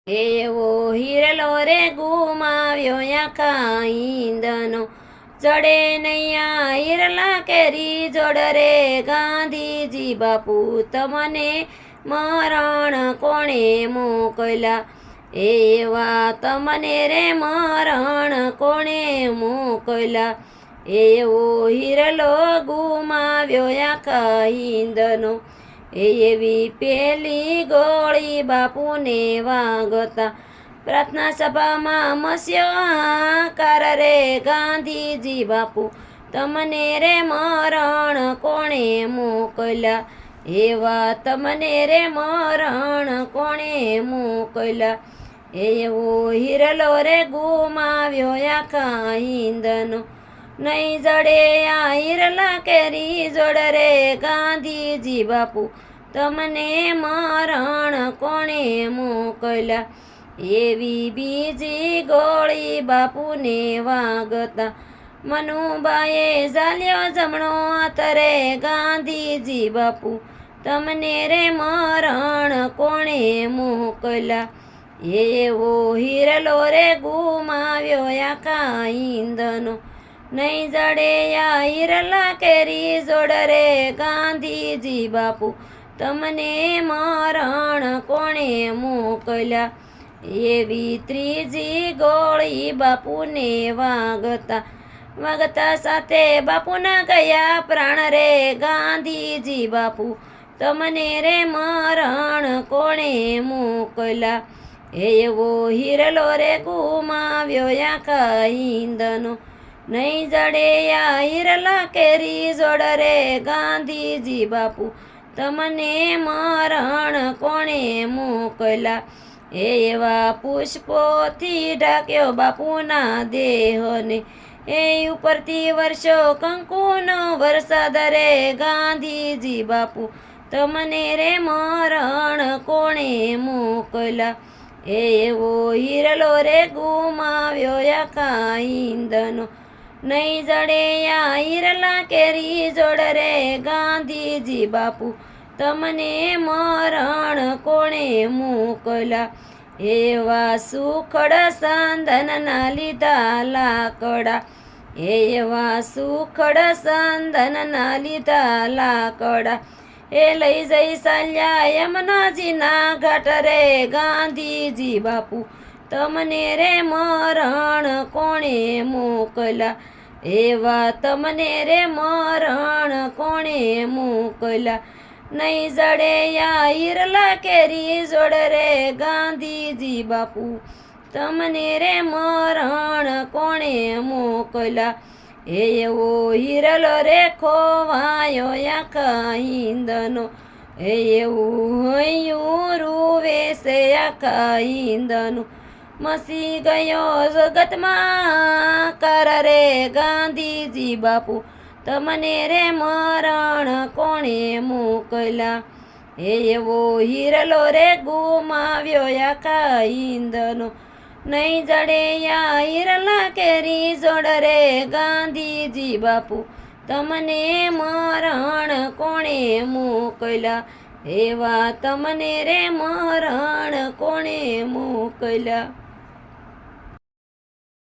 એવો હિરલો રે ગુમાવ્યો આખા ઈંદનો, ચડે નૈયા હિરલા કેરી જોડ રે ગાંધીજી બાપુ, તમને મરણ કોણે મોકલ્યા, એવા તમને રે મરણ કોણે મોકલ્યા. એવો હિરલો ગુમાવ્યો આખા હિંદનો, એવી પેલી ગોળી બાપુને વાગતા, પ્રાર્થના સભામાં મસ્યો હાહાકાર રે ગાંધીજી બાપુ, તમને રે મરણ કોણે મોકલ્યા, એવા તમને રે મરણ કોણે મોકલ્યા. એવો હિરલો રે ગુમાવ્યો આખા હિંદનો, નહીં જડે આ હિરલા કેરી જોડ રે ગાંધીજી બાપુ, તમને મરણ કોણે મોકલ્યા. એવી બીજી ગોળી બાપુને વાગતા, મનુબાએ ઝાલ્યો જમણો હાથ રે ગાંધીજી બાપુ, તમને રે મરણ કોણે મોકલ્યા. એવો હિરલો રે ગુમાવ્યો આખા હિંદનો, નહીં જડે આ હિરલા કેરી જોડ રે ગાંધીજી બાપુ, તમને મરણ કોણે મોકલ્યા. એવી ત્રીજી ગોળી બાપુને વાગતા, વાગતા સાથે બાપુના ગયા પ્રાણ રે ગાંધીજી બાપુ, તમને રે મરણ કોણે મોકલ્યા. એવો હિરલો રે ગુમાવ્યો આખા હિંદનો, નહીં જડે આ હિરલા કેરી જોડ રે ગાંધીજી બાપુ, તમને મરણ કોણે મોકલ્યા. એવા પુષ્પોથી ઢાંક્યો બાપુના દેહને, એ ઉપરથી વર્ષો કંકુનો વરસાદ રે ગાંધીજી બાપુ, તમને રે મરણ કોણે મોકલ્યા. એવો હિરલો રે ગુમાવ્યો આખા હિંદનો, નહીં જડે આ હિરલા કેરી જોડ રે ગાંધીજી બાપુ, તમને મરણ કોણે મોકલ્યા. એવા સુખડ સંદનના લીધા લાકડા, એવા સુખડ સંદનના લીધા લાકડા, એ લઈ જઈ ચાલ્યા યમુનાજીના ઘાટ રે ગાંધીજી બાપુ, તમને રે મરણ કોણે મોકલ્યા. એવા તમને રે મરણ કોણે મોકલ્યા. નહીં જડે આ હિરલા કેરી જોડ રે ગાંધીજી બાપુ, તમને રે મરણ કોણે મોકલ્યા. એવો હિરલો રે ખોવાયો આખા હિંદનો, એવું હૈયું રૂવે છે આખા હિંદનું, મસી ગયો જગતમાં કર રે ગાંધીજી બાપુ, તમને રે મરણ કોણે મોકલ્યા. એવો હિરલો રે ગુમાવ્યો આખા હિંદનો, નહીં જડે આ હિરલા કેરી જોડ રે ગાંધીજી બાપુ, તમને મરણ કોણે મોકલ્યા. એવા તમને રે મરણ કોણે મોકલ્યા.